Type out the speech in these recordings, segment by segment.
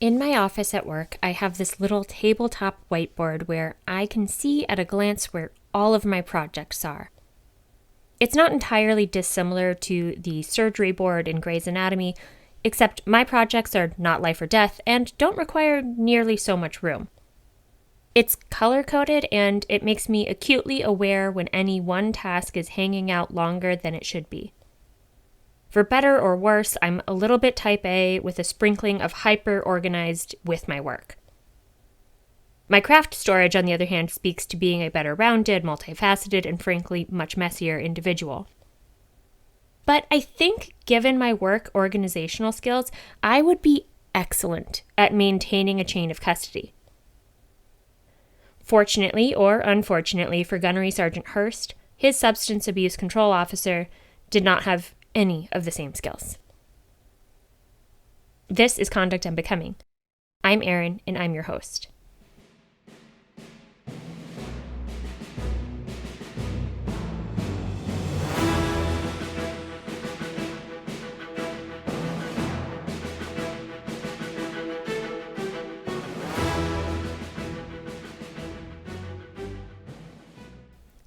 In my office at work, I have this little tabletop whiteboard where I can see at a glance where all of my projects are. It's not entirely dissimilar to the surgery board in Grey's Anatomy, except my projects are not life or death and don't require nearly so much room. It's color-coded and it makes me acutely aware when any one task is hanging out longer than it should be. For better or worse, I'm a little bit type A with a sprinkling of hyper-organized with my work. My craft storage, on the other hand, speaks to being a better rounded, multifaceted, and frankly, much messier individual. But I think, given my work organizational skills, I would be excellent at maintaining a chain of custody. Fortunately, or unfortunately for Gunnery Sergeant Hirst, his substance abuse control officer did not have any of the same skills. This is Conduct Unbecoming. I'm Erin, and I'm your host.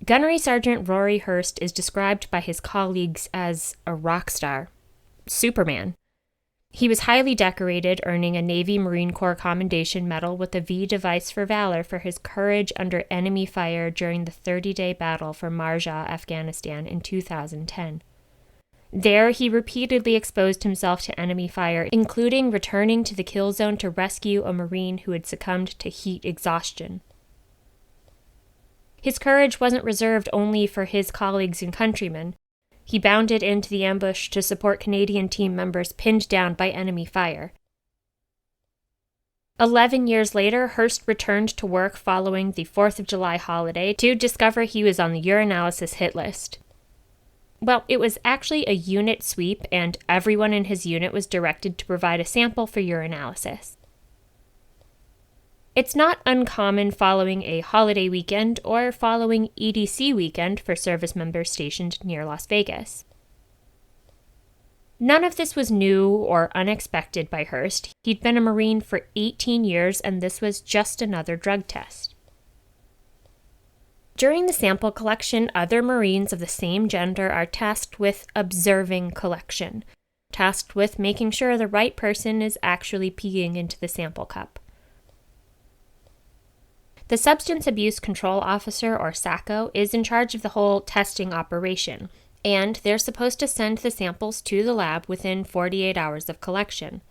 Gunnery Sergeant Rory Hirst is described by his colleagues as a rock star, Superman. He was highly decorated, earning a Navy Marine Corps Commendation Medal with a V Device for Valor for his courage under enemy fire during the 30-day battle for Marjah, Afghanistan in 2010. There, he repeatedly exposed himself to enemy fire, including returning to the kill zone to rescue a Marine who had succumbed to heat exhaustion. His courage wasn't reserved only for his colleagues and countrymen. He bounded into the ambush to support Canadian team members pinned down by enemy fire. 11 years later, Hirst returned to work following the 4th of July holiday to discover he was on the urinalysis hit list. Well, it was actually a unit sweep, and everyone in his unit was directed to provide a sample for urinalysis. It's not uncommon following a holiday weekend or following EDC weekend for service members stationed near Las Vegas. None of this was new or unexpected by Hirst. He'd been a Marine for 18 years, and this was just another drug test. During the sample collection, other Marines of the same gender are tasked with observing collection, tasked with making sure the right person is actually peeing into the sample cup. The Substance Abuse Control Officer, or SACO, is in charge of the whole testing operation, and they're supposed to send the samples to the lab within 48 hours of collection.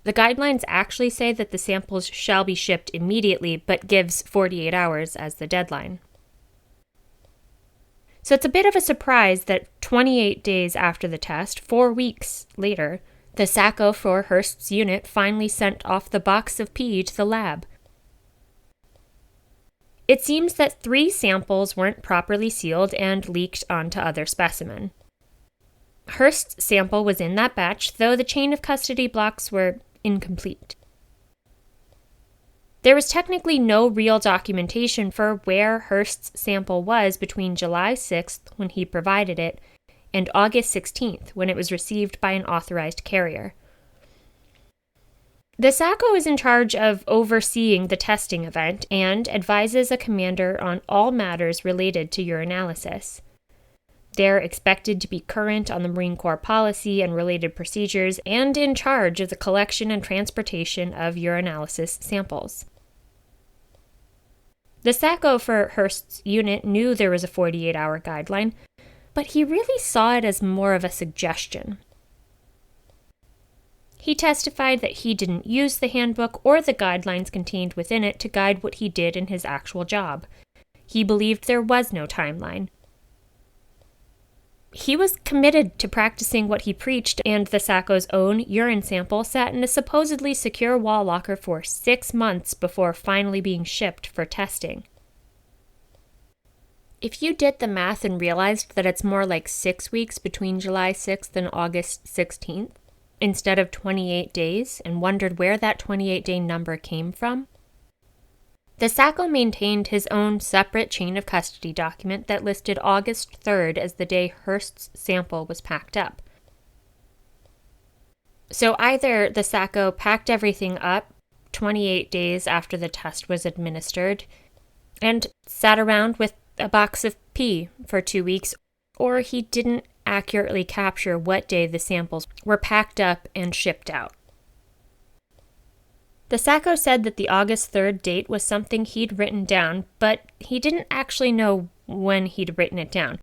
The guidelines actually say that the samples shall be shipped immediately, but gives 48 hours as the deadline. So it's a bit of a surprise that 28 days after the test, 4 weeks later, the SACO for Hirst's unit finally sent off the box of pee to the lab. It seems that 3 samples weren't properly sealed and leaked onto other specimen. Hirst's sample was in that batch, though the chain of custody blocks were incomplete. There was technically no real documentation for where Hirst's sample was between July 6th, when he provided it, and August 16th, when it was received by an authorized carrier. The SACO is in charge of overseeing the testing event and advises a commander on all matters related to urinalysis. They're expected to be current on the Marine Corps policy and related procedures and in charge of the collection and transportation of urinalysis samples. The SACO for Hirst's unit knew there was a 48-hour guideline, but he really saw it as more of a suggestion. He testified that he didn't use the handbook or the guidelines contained within it to guide what he did in his actual job. He believed there was no timeline. He was committed to practicing what he preached, and the SACO's own urine sample sat in a supposedly secure wall locker for 6 months before finally being shipped for testing. If you did the math and realized that it's more like 6 weeks between July 6th and August 16th, instead of 28 days, and wondered where that 28-day number came from, the SACO maintained his own separate chain of custody document that listed August 3rd as the day Hirst's sample was packed up. So either the Sacco packed everything up 28 days after the test was administered and sat around with a box of pee for 2 weeks, or he didn't accurately capture what day the samples were packed up and shipped out. The Sacco said that the August 3rd date was something he'd written down, but he didn't actually know when he'd written it down.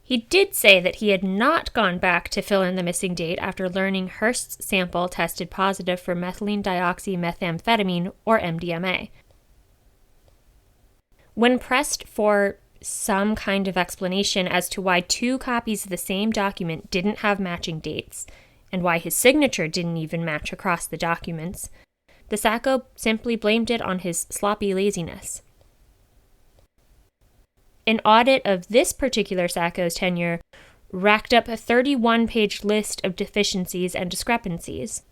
He did say that he had not gone back to fill in the missing date after learning Hirst's sample tested positive for methylene dioxymethamphetamine, or MDMA. When pressed for some kind of explanation as to why 2 copies of the same document didn't have matching dates, and why his signature didn't even match across the documents, the Sacco simply blamed it on his sloppy laziness. An audit of this particular Sacco's tenure racked up a 31-page list of deficiencies and discrepancies.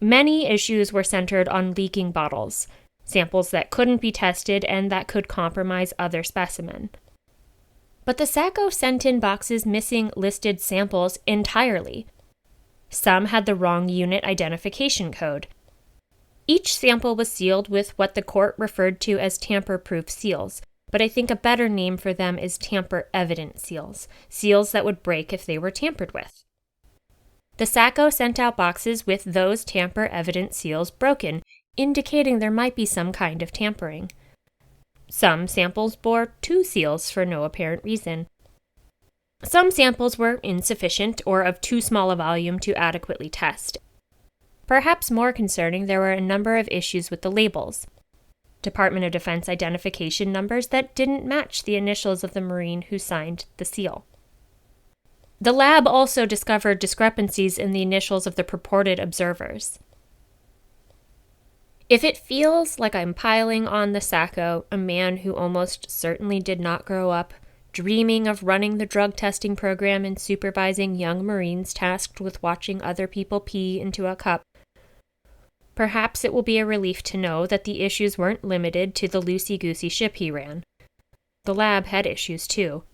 Many issues were centered on leaking bottles, samples that couldn't be tested and that could compromise other specimens. But the Sacco sent in boxes missing listed samples entirely. Some had the wrong unit identification code. Each sample was sealed with what the court referred to as tamper-proof seals, but I think a better name for them is tamper-evident seals, seals that would break if they were tampered with. The Sacco sent out boxes with those tamper-evident seals broken, indicating there might be some kind of tampering. Some samples bore 2 seals for no apparent reason. Some samples were insufficient or of too small a volume to adequately test. Perhaps more concerning, there were a number of issues with the labels. Department of Defense identification numbers that didn't match the initials of the Marine who signed the seal. The lab also discovered discrepancies in the initials of the purported observers. If it feels like I'm piling on the Sacco, a man who almost certainly did not grow up, dreaming of running the drug testing program and supervising young Marines tasked with watching other people pee into a cup, perhaps it will be a relief to know that the issues weren't limited to the loosey-goosey ship he ran. The lab had issues too.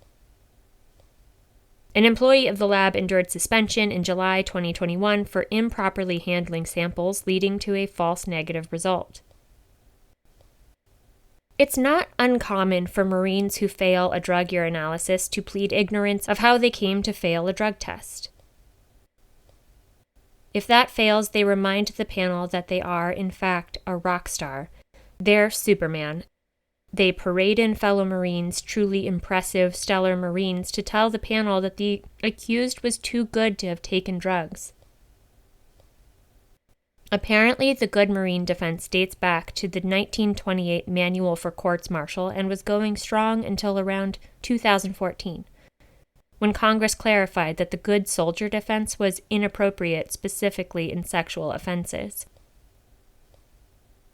An employee of the lab endured suspension in July 2021 for improperly handling samples, leading to a false negative result. It's not uncommon for Marines who fail a drug urinalysis to plead ignorance of how they came to fail a drug test. If that fails, they remind the panel that they are, in fact, a rock star. They're Superman. They parade in fellow Marines, truly impressive, stellar Marines, to tell the panel that the accused was too good to have taken drugs. Apparently, the good Marine defense dates back to the 1928 Manual for Courts-Martial and was going strong until around 2014, when Congress clarified that the good soldier defense was inappropriate specifically in sexual offenses.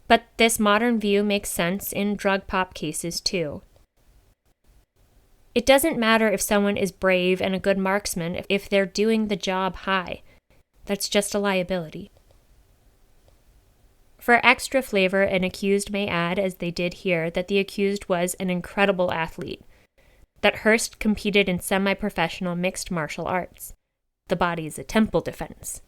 But this modern view makes sense in drug pop cases too. It doesn't matter if someone is brave and a good marksman if they're doing the job high. That's just a liability. For extra flavor, an accused may add, as they did here, that the accused was an incredible athlete, that Hirst competed in semi-professional mixed martial arts. The body is a temple defense.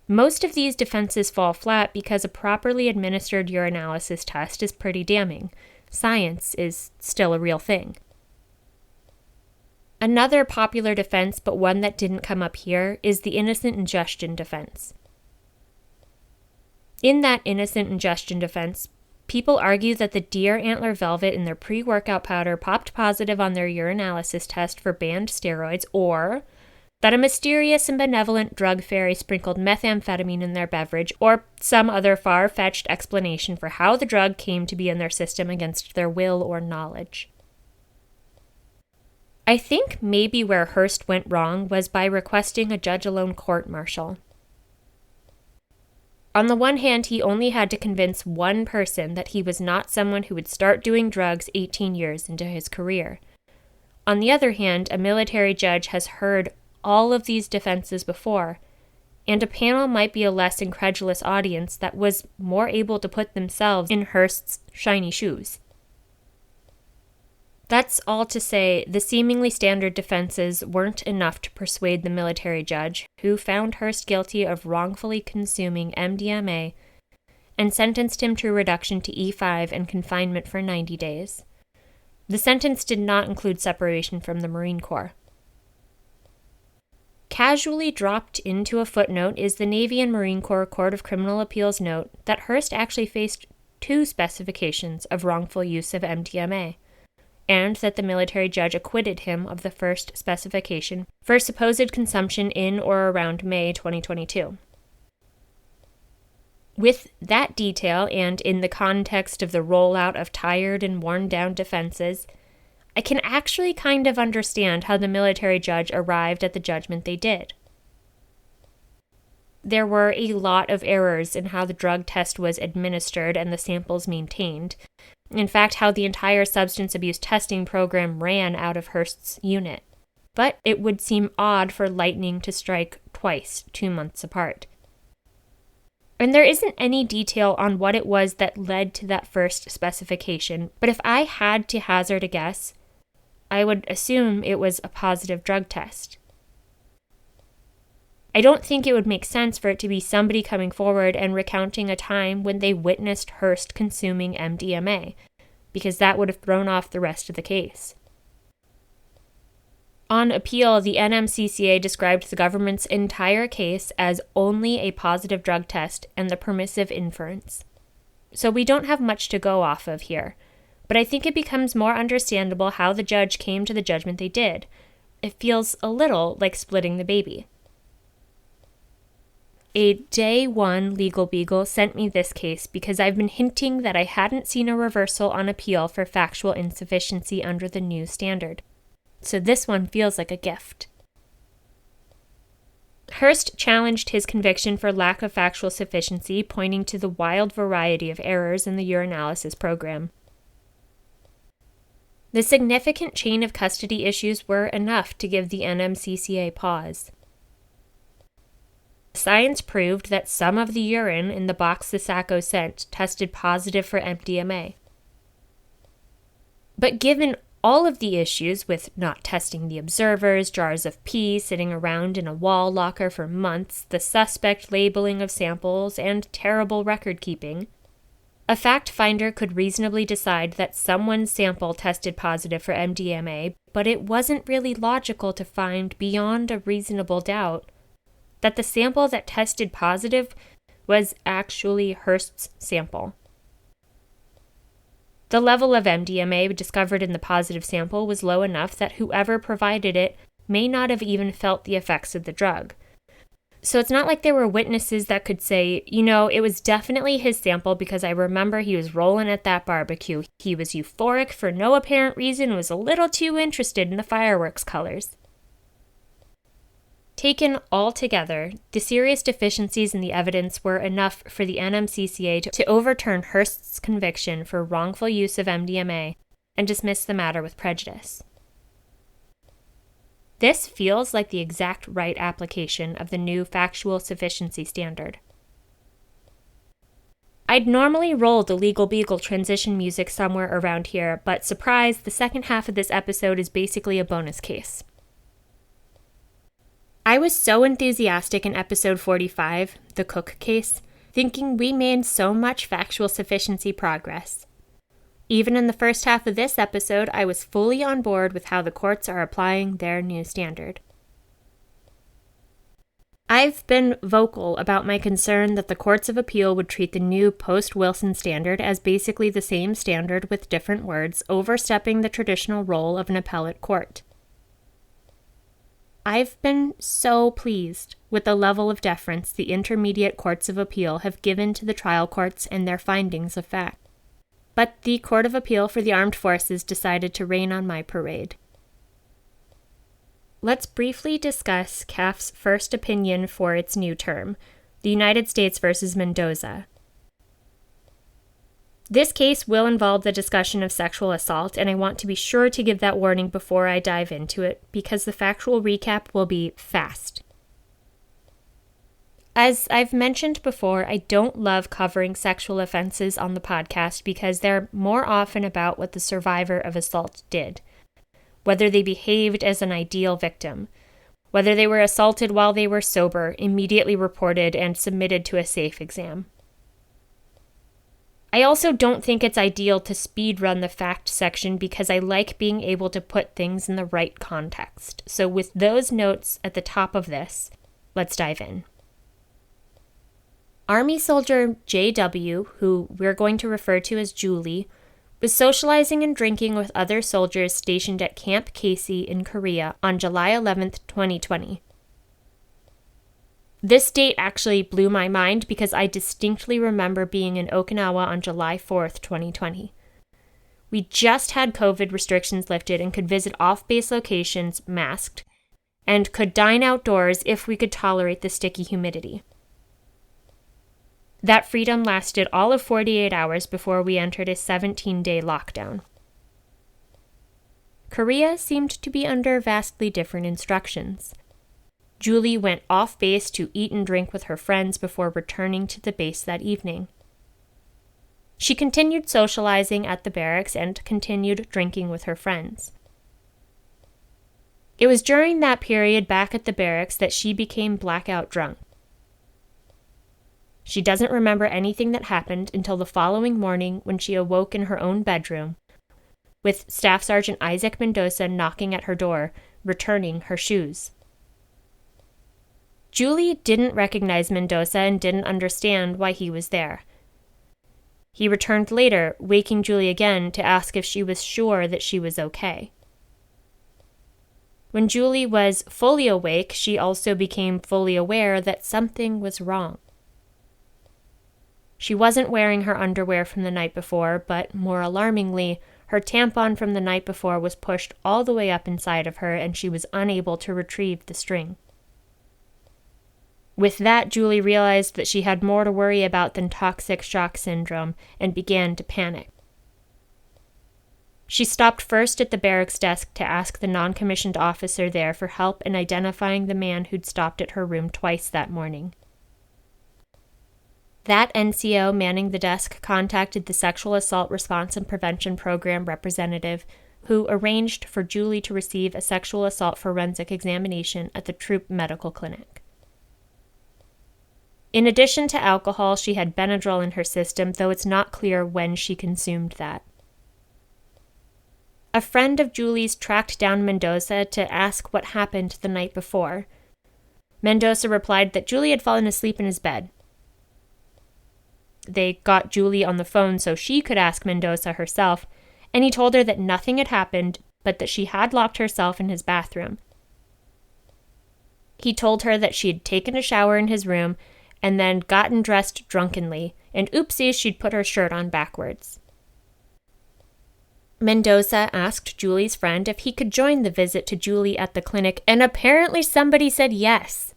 Most of these defenses fall flat because a properly administered urinalysis test is pretty damning. Science is still a real thing. Another popular defense, but one that didn't come up here, is the innocent ingestion defense. In that innocent ingestion defense, people argue that the deer antler velvet in their pre-workout powder popped positive on their urinalysis test for banned steroids, or that a mysterious and benevolent drug fairy sprinkled methamphetamine in their beverage, or some other far-fetched explanation for how the drug came to be in their system against their will or knowledge. I think maybe where Hirst went wrong was by requesting a judge-alone court-martial. On the one hand, he only had to convince one person that he was not someone who would start doing drugs 18 years into his career. On the other hand, a military judge has heard all of these defenses before, and a panel might be a less incredulous audience that was more able to put themselves in Hirst's shiny shoes. That's all to say, the seemingly standard defenses weren't enough to persuade the military judge, who found Hirst guilty of wrongfully consuming MDMA and sentenced him to a reduction to E5 and confinement for 90 days. The sentence did not include separation from the Marine Corps. Casually dropped into a footnote is the Navy and Marine Corps Court of Criminal Appeals note that Hirst actually faced 2 specifications of wrongful use of MDMA, and that the military judge acquitted him of the first specification for supposed consumption in or around May 2022. With that detail, and in the context of the rollout of tired and worn-down defenses, I can actually kind of understand how the military judge arrived at the judgment they did. There were a lot of errors in how the drug test was administered and the samples maintained. In fact, how the entire substance abuse testing program ran out of Hirst's unit. But it would seem odd for lightning to strike twice, 2 months apart. And there isn't any detail on what it was that led to that first specification, but if I had to hazard a guess, I would assume it was a positive drug test. I don't think it would make sense for it to be somebody coming forward and recounting a time when they witnessed Hirst consuming MDMA, because that would have thrown off the rest of the case. On appeal, the NMCCA described the government's entire case as only a positive drug test and the permissive inference. So we don't have much to go off of here, but I think it becomes more understandable how the judge came to the judgment they did. It feels a little like splitting the baby. A Day 1 Legal Beagle sent me this case because I've been hinting that I hadn't seen a reversal on appeal for factual insufficiency under the new standard. So this one feels like a gift. Hirst challenged his conviction for lack of factual sufficiency, pointing to the wild variety of errors in the urinalysis program. The significant chain of custody issues were enough to give the NMCCA pause. Science proved that some of the urine in the box the Sacco sent tested positive for MDMA. But given all of the issues with not testing the observers, jars of pee sitting around in a wall locker for months, the suspect labeling of samples, and terrible record keeping, a fact finder could reasonably decide that someone's sample tested positive for MDMA, but it wasn't really logical to find beyond a reasonable doubt that the sample that tested positive was actually Hirst's sample. The level of MDMA discovered in the positive sample was low enough that whoever provided it may not have even felt the effects of the drug. So it's not like there were witnesses that could say, it was definitely his sample because I remember he was rolling at that barbecue. He was euphoric for no apparent reason and was a little too interested in the fireworks colors. Taken all together, the serious deficiencies in the evidence were enough for the NMCCA to overturn Hirst's conviction for wrongful use of MDMA and dismiss the matter with prejudice. This feels like the exact right application of the new factual sufficiency standard. I'd normally roll the Legal Beagle transition music somewhere around here, but surprise, the second half of this episode is basically a bonus case. I was so enthusiastic in episode 45, the Cook case, thinking we made so much factual sufficiency progress. Even in the first half of this episode, I was fully on board with how the courts are applying their new standard. I've been vocal about my concern that the courts of appeal would treat the new post-Wilson standard as basically the same standard with different words, overstepping the traditional role of an appellate court. I've been so pleased with the level of deference the intermediate courts of appeal have given to the trial courts and their findings of fact. But the Court of Appeal for the Armed Forces decided to rain on my parade. Let's briefly discuss CAF's first opinion for its new term, the United States versus Mendoza. This case will involve the discussion of sexual assault, and I want to be sure to give that warning before I dive into it, because the factual recap will be fast. As I've mentioned before, I don't love covering sexual offenses on the podcast because they're more often about what the survivor of assault did, whether they behaved as an ideal victim, whether they were assaulted while they were sober, immediately reported, and submitted to a safe exam. I also don't think it's ideal to speed run the fact section because I like being able to put things in the right context. So with those notes at the top of this, let's dive in. Army soldier J.W., who we're going to refer to as Julie, was socializing and drinking with other soldiers stationed at Camp Casey in Korea on July 11th, 2020. This date actually blew my mind because I distinctly remember being in Okinawa on July 4th, 2020. We just had COVID restrictions lifted and could visit off-base locations masked, and could dine outdoors if we could tolerate the sticky humidity. That freedom lasted all of 48 hours before we entered a 17-day lockdown. Korea seemed to be under vastly different instructions. Julie went off base to eat and drink with her friends before returning to the base that evening. She continued socializing at the barracks and continued drinking with her friends. It was during that period back at the barracks that she became blackout drunk. She doesn't remember anything that happened until the following morning when she awoke in her own bedroom, with Staff Sergeant Isaac Mendoza knocking at her door, returning her shoes. Julie didn't recognize Mendoza and didn't understand why he was there. He returned later, waking Julie again to ask if she was sure that she was okay. When Julie was fully awake, she also became fully aware that something was wrong. She wasn't wearing her underwear from the night before, but more alarmingly, her tampon from the night before was pushed all the way up inside of her and she was unable to retrieve the string. With that, Julie realized that she had more to worry about than toxic shock syndrome and began to panic. She stopped first at the barracks desk to ask the non-commissioned officer there for help in identifying the man who'd stopped at her room twice that morning. That NCO manning the desk contacted the Sexual Assault Response and Prevention Program representative, who arranged for Julie to receive a sexual assault forensic examination at the Troop Medical Clinic. In addition to alcohol, she had Benadryl in her system, though it's not clear when she consumed that. A friend of Julie's tracked down Mendoza to ask what happened the night before. Mendoza replied that Julie had fallen asleep in his bed. They got Julie on the phone so she could ask Mendoza herself, and he told her that nothing had happened, but that she had locked herself in his bathroom. He told her that she had taken a shower in his room and then gotten dressed drunkenly, and oopsies, she'd put her shirt on backwards. Mendoza asked Julie's friend if he could join the visit to Julie at the clinic, and apparently somebody said yes.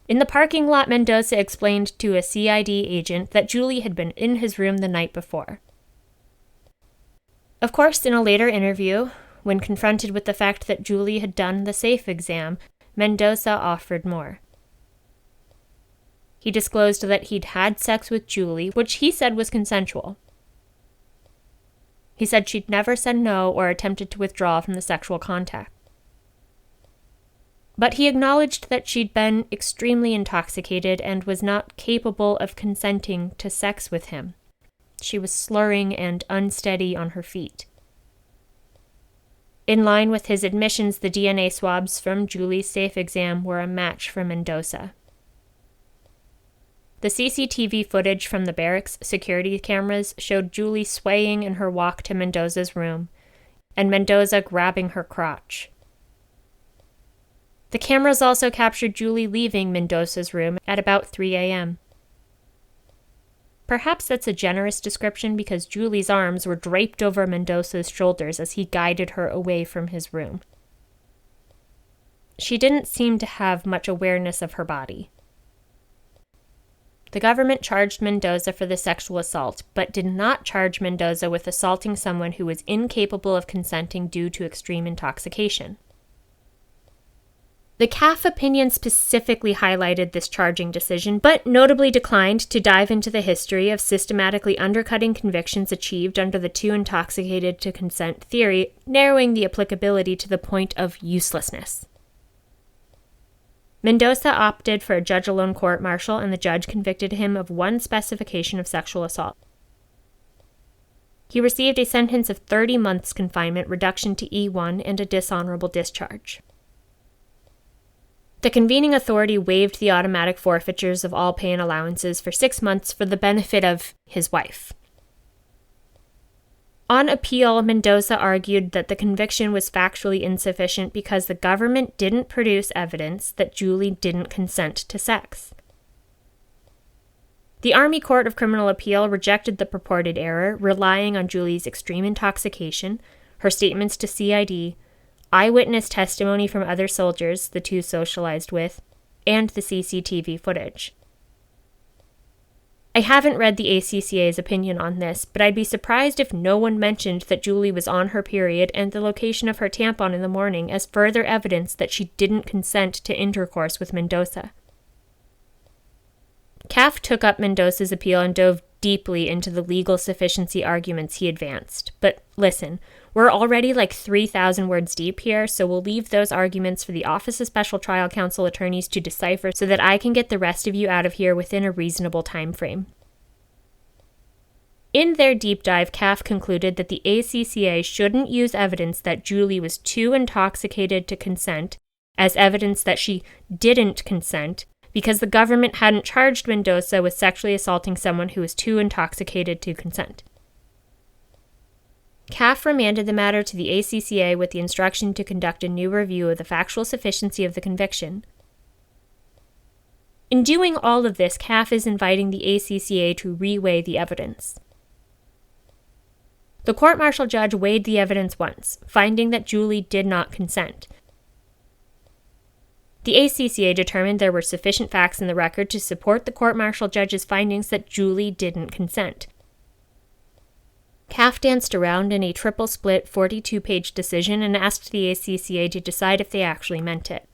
In the parking lot, Mendoza explained to a CID agent that Julie had been in his room the night before. Of course, in a later interview, when confronted with the fact that Julie had done the safe exam, Mendoza offered more. He disclosed that he'd had sex with Julie, which he said was consensual. He said she'd never said no or attempted to withdraw from the sexual contact. But he acknowledged that she'd been extremely intoxicated and was not capable of consenting to sex with him. She was slurring and unsteady on her feet. In line with his admissions, the DNA swabs from Julie's safe exam were a match for Mendoza. The CCTV footage from the barracks security cameras showed Julie swaying in her walk to Mendoza's room, and Mendoza grabbing her crotch. The cameras also captured Julie leaving Mendoza's room at about 3 a.m. Perhaps that's a generous description because Julie's arms were draped over Mendoza's shoulders as he guided her away from his room. She didn't seem to have much awareness of her body. The government charged Mendoza for the sexual assault, but did not charge Mendoza with assaulting someone who was incapable of consenting due to extreme intoxication. The CAF opinion specifically highlighted this charging decision, but notably declined to dive into the history of systematically undercutting convictions achieved under the too intoxicated to consent theory, narrowing the applicability to the point of uselessness. Mendoza opted for a judge-alone court-martial, and the judge convicted him of one specification of sexual assault. He received a sentence of 30 months confinement, reduction to E1, and a dishonorable discharge. The convening authority waived the automatic forfeitures of all pay and allowances for 6 months for the benefit of his wife. On appeal, Mendoza argued that the conviction was factually insufficient because the government didn't produce evidence that Julie didn't consent to sex. The Army Court of Criminal Appeal rejected the purported error, relying on Julie's extreme intoxication, her statements to CID, eyewitness testimony from other soldiers the two socialized with, and the CCTV footage. I haven't read the ACCA's opinion on this, but I'd be surprised if no one mentioned that Julie was on her period and the location of her tampon in the morning as further evidence that she didn't consent to intercourse with Mendoza. CAF took up Mendoza's appeal and dove deeply into the legal sufficiency arguments he advanced. But listen, we're already like 3,000 words deep here, so we'll leave those arguments for the Office of Special Trial Counsel attorneys to decipher so that I can get the rest of you out of here within a reasonable time frame. In their deep dive, CAF concluded that the ACCA shouldn't use evidence that Julie was too intoxicated to consent as evidence that she didn't consent, because the government hadn't charged Mendoza with sexually assaulting someone who was too intoxicated to consent. CAF remanded the matter to the ACCA with the instruction to conduct a new review of the factual sufficiency of the conviction. In doing all of this, CAF is inviting the ACCA to reweigh the evidence. The court-martial judge weighed the evidence once, finding that Julie did not consent. The ACCA determined there were sufficient facts in the record to support the court-martial judge's findings that Julie didn't consent. CAF danced around in a triple-split 42-page decision and asked the ACCA to decide if they actually meant it.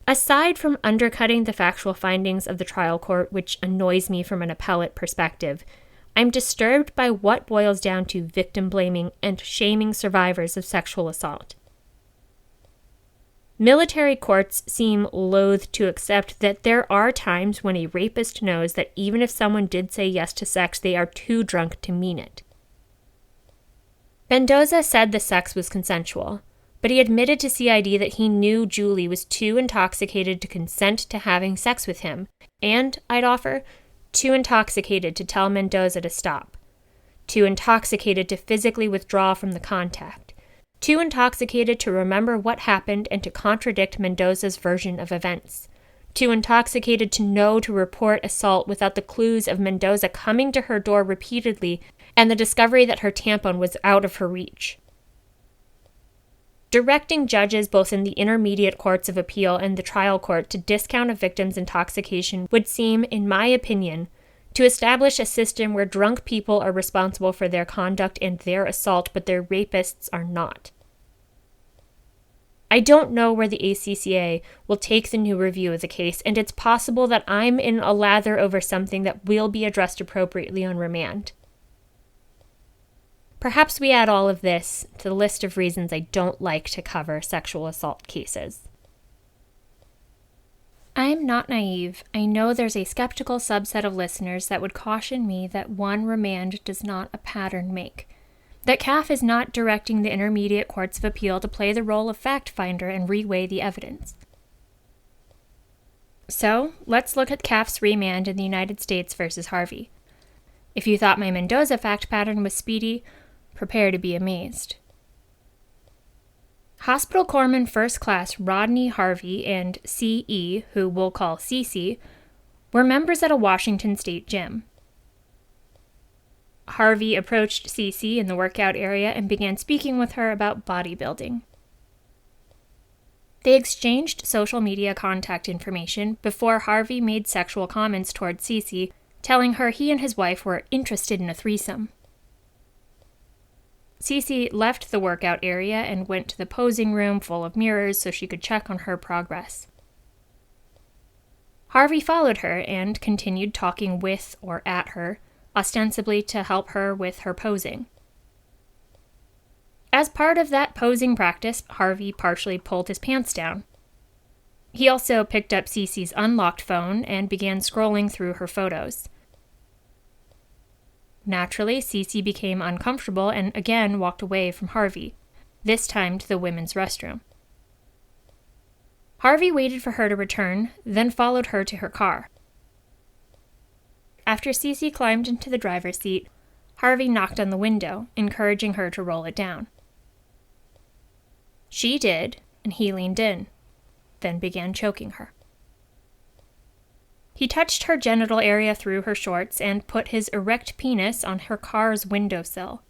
Aside from undercutting the factual findings of the trial court, which annoys me from an appellate perspective, I'm disturbed by what boils down to victim blaming and shaming survivors of sexual assault. Military courts seem loath to accept that there are times when a rapist knows that even if someone did say yes to sex, they are too drunk to mean it. Mendoza said the sex was consensual, but he admitted to CID that he knew Julie was too intoxicated to consent to having sex with him, and, I'd offer, too intoxicated to tell Mendoza to stop, too intoxicated to physically withdraw from the contact, too intoxicated to remember what happened and to contradict Mendoza's version of events, too intoxicated to know to report assault without the clues of Mendoza coming to her door repeatedly and the discovery that her tampon was out of her reach. Directing judges both in the intermediate courts of appeal and the trial court to discount a victim's intoxication would seem, in my opinion, to establish a system where drunk people are responsible for their conduct and their assault, but their rapists are not. I don't know where the ACCA will take the new review of the case, and it's possible that I'm in a lather over something that will be addressed appropriately on remand. Perhaps we add all of this to the list of reasons I don't like to cover sexual assault cases. I'm not naive. I know there's a skeptical subset of listeners that would caution me that one remand does not a pattern make, that CAF is not directing the intermediate courts of appeal to play the role of fact finder and reweigh the evidence. So, let's look at CAF's remand in the United States versus Harvey. If you thought my Mendoza fact pattern was speedy, prepare to be amazed. Hospital Corpsman First Class Rodney Harvey and C.E., who we'll call Cece, were members at a Washington state gym. Harvey approached Cece in the workout area and began speaking with her about bodybuilding. They exchanged social media contact information before Harvey made sexual comments toward Cece, telling her he and his wife were interested in a threesome. Cece left the workout area and went to the posing room full of mirrors so she could check on her progress. Harvey followed her and continued talking with or at her, ostensibly to help her with her posing. As part of that posing practice, Harvey partially pulled his pants down. He also picked up Cece's unlocked phone and began scrolling through her photos. Naturally, Cece became uncomfortable and again walked away from Harvey, this time to the women's restroom. Harvey waited for her to return, then followed her to her car. After Cece climbed into the driver's seat, Harvey knocked on the window, encouraging her to roll it down. She did, and he leaned in, then began choking her. He touched her genital area through her shorts and put his erect penis on her car's windowsill.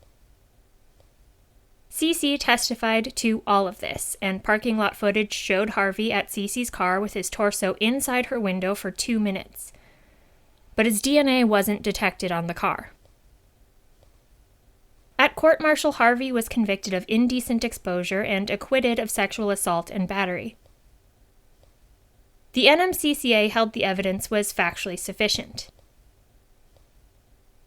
Cece testified to all of this, and parking lot footage showed Harvey at Cece's car with his torso inside her window for 2 minutes. But his DNA wasn't detected on the car. At court-martial, Harvey was convicted of indecent exposure and acquitted of sexual assault and battery. The NMCCA held the evidence was factually sufficient.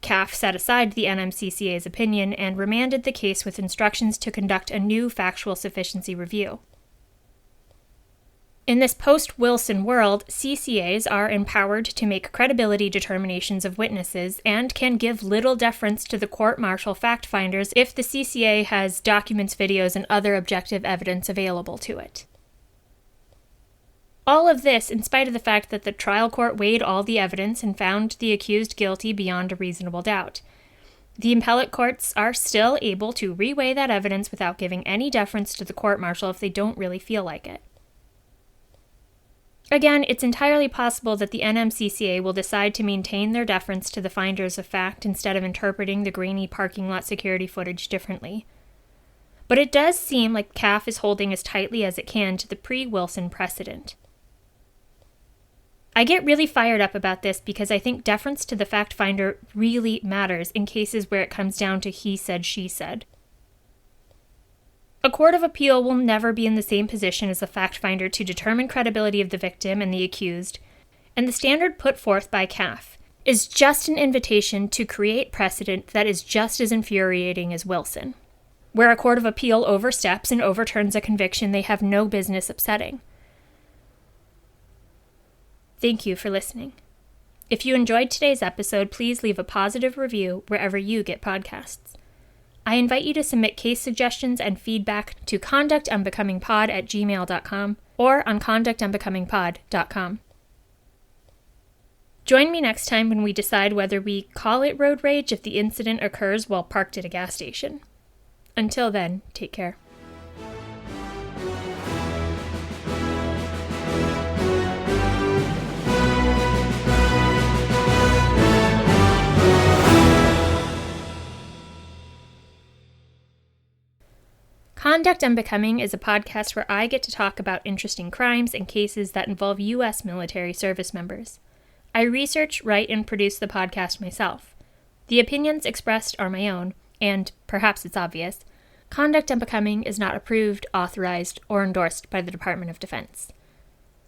CAF set aside the NMCCA's opinion and remanded the case with instructions to conduct a new factual sufficiency review. In this post-Wilson world, CCAs are empowered to make credibility determinations of witnesses and can give little deference to the court-martial fact-finders if the CCA has documents, videos, and other objective evidence available to it. All of this in spite of the fact that the trial court weighed all the evidence and found the accused guilty beyond a reasonable doubt. The appellate courts are still able to reweigh that evidence without giving any deference to the court-martial if they don't really feel like it. Again, it's entirely possible that the NMCCA will decide to maintain their deference to the finders of fact instead of interpreting the grainy parking lot security footage differently. But it does seem like CAF is holding as tightly as it can to the pre-Wilson precedent. I get really fired up about this because I think deference to the fact finder really matters in cases where it comes down to he said, she said. A court of appeal will never be in the same position as a fact finder to determine credibility of the victim and the accused, and the standard put forth by CAF is just an invitation to create precedent that is just as infuriating as Wilson, where a court of appeal oversteps and overturns a conviction they have no business upsetting. Thank you for listening. If you enjoyed today's episode, please leave a positive review wherever you get podcasts. I invite you to submit case suggestions and feedback to conductunbecomingpod@gmail.com or on conductunbecomingpod.com. Join me next time when we decide whether we call it road rage if the incident occurs while parked at a gas station. Until then, take care. Conduct Unbecoming is a podcast where I get to talk about interesting crimes and cases that involve U.S. military service members. I research, write, and produce the podcast myself. The opinions expressed are my own, and, perhaps it's obvious, Conduct Unbecoming is not approved, authorized, or endorsed by the Department of Defense.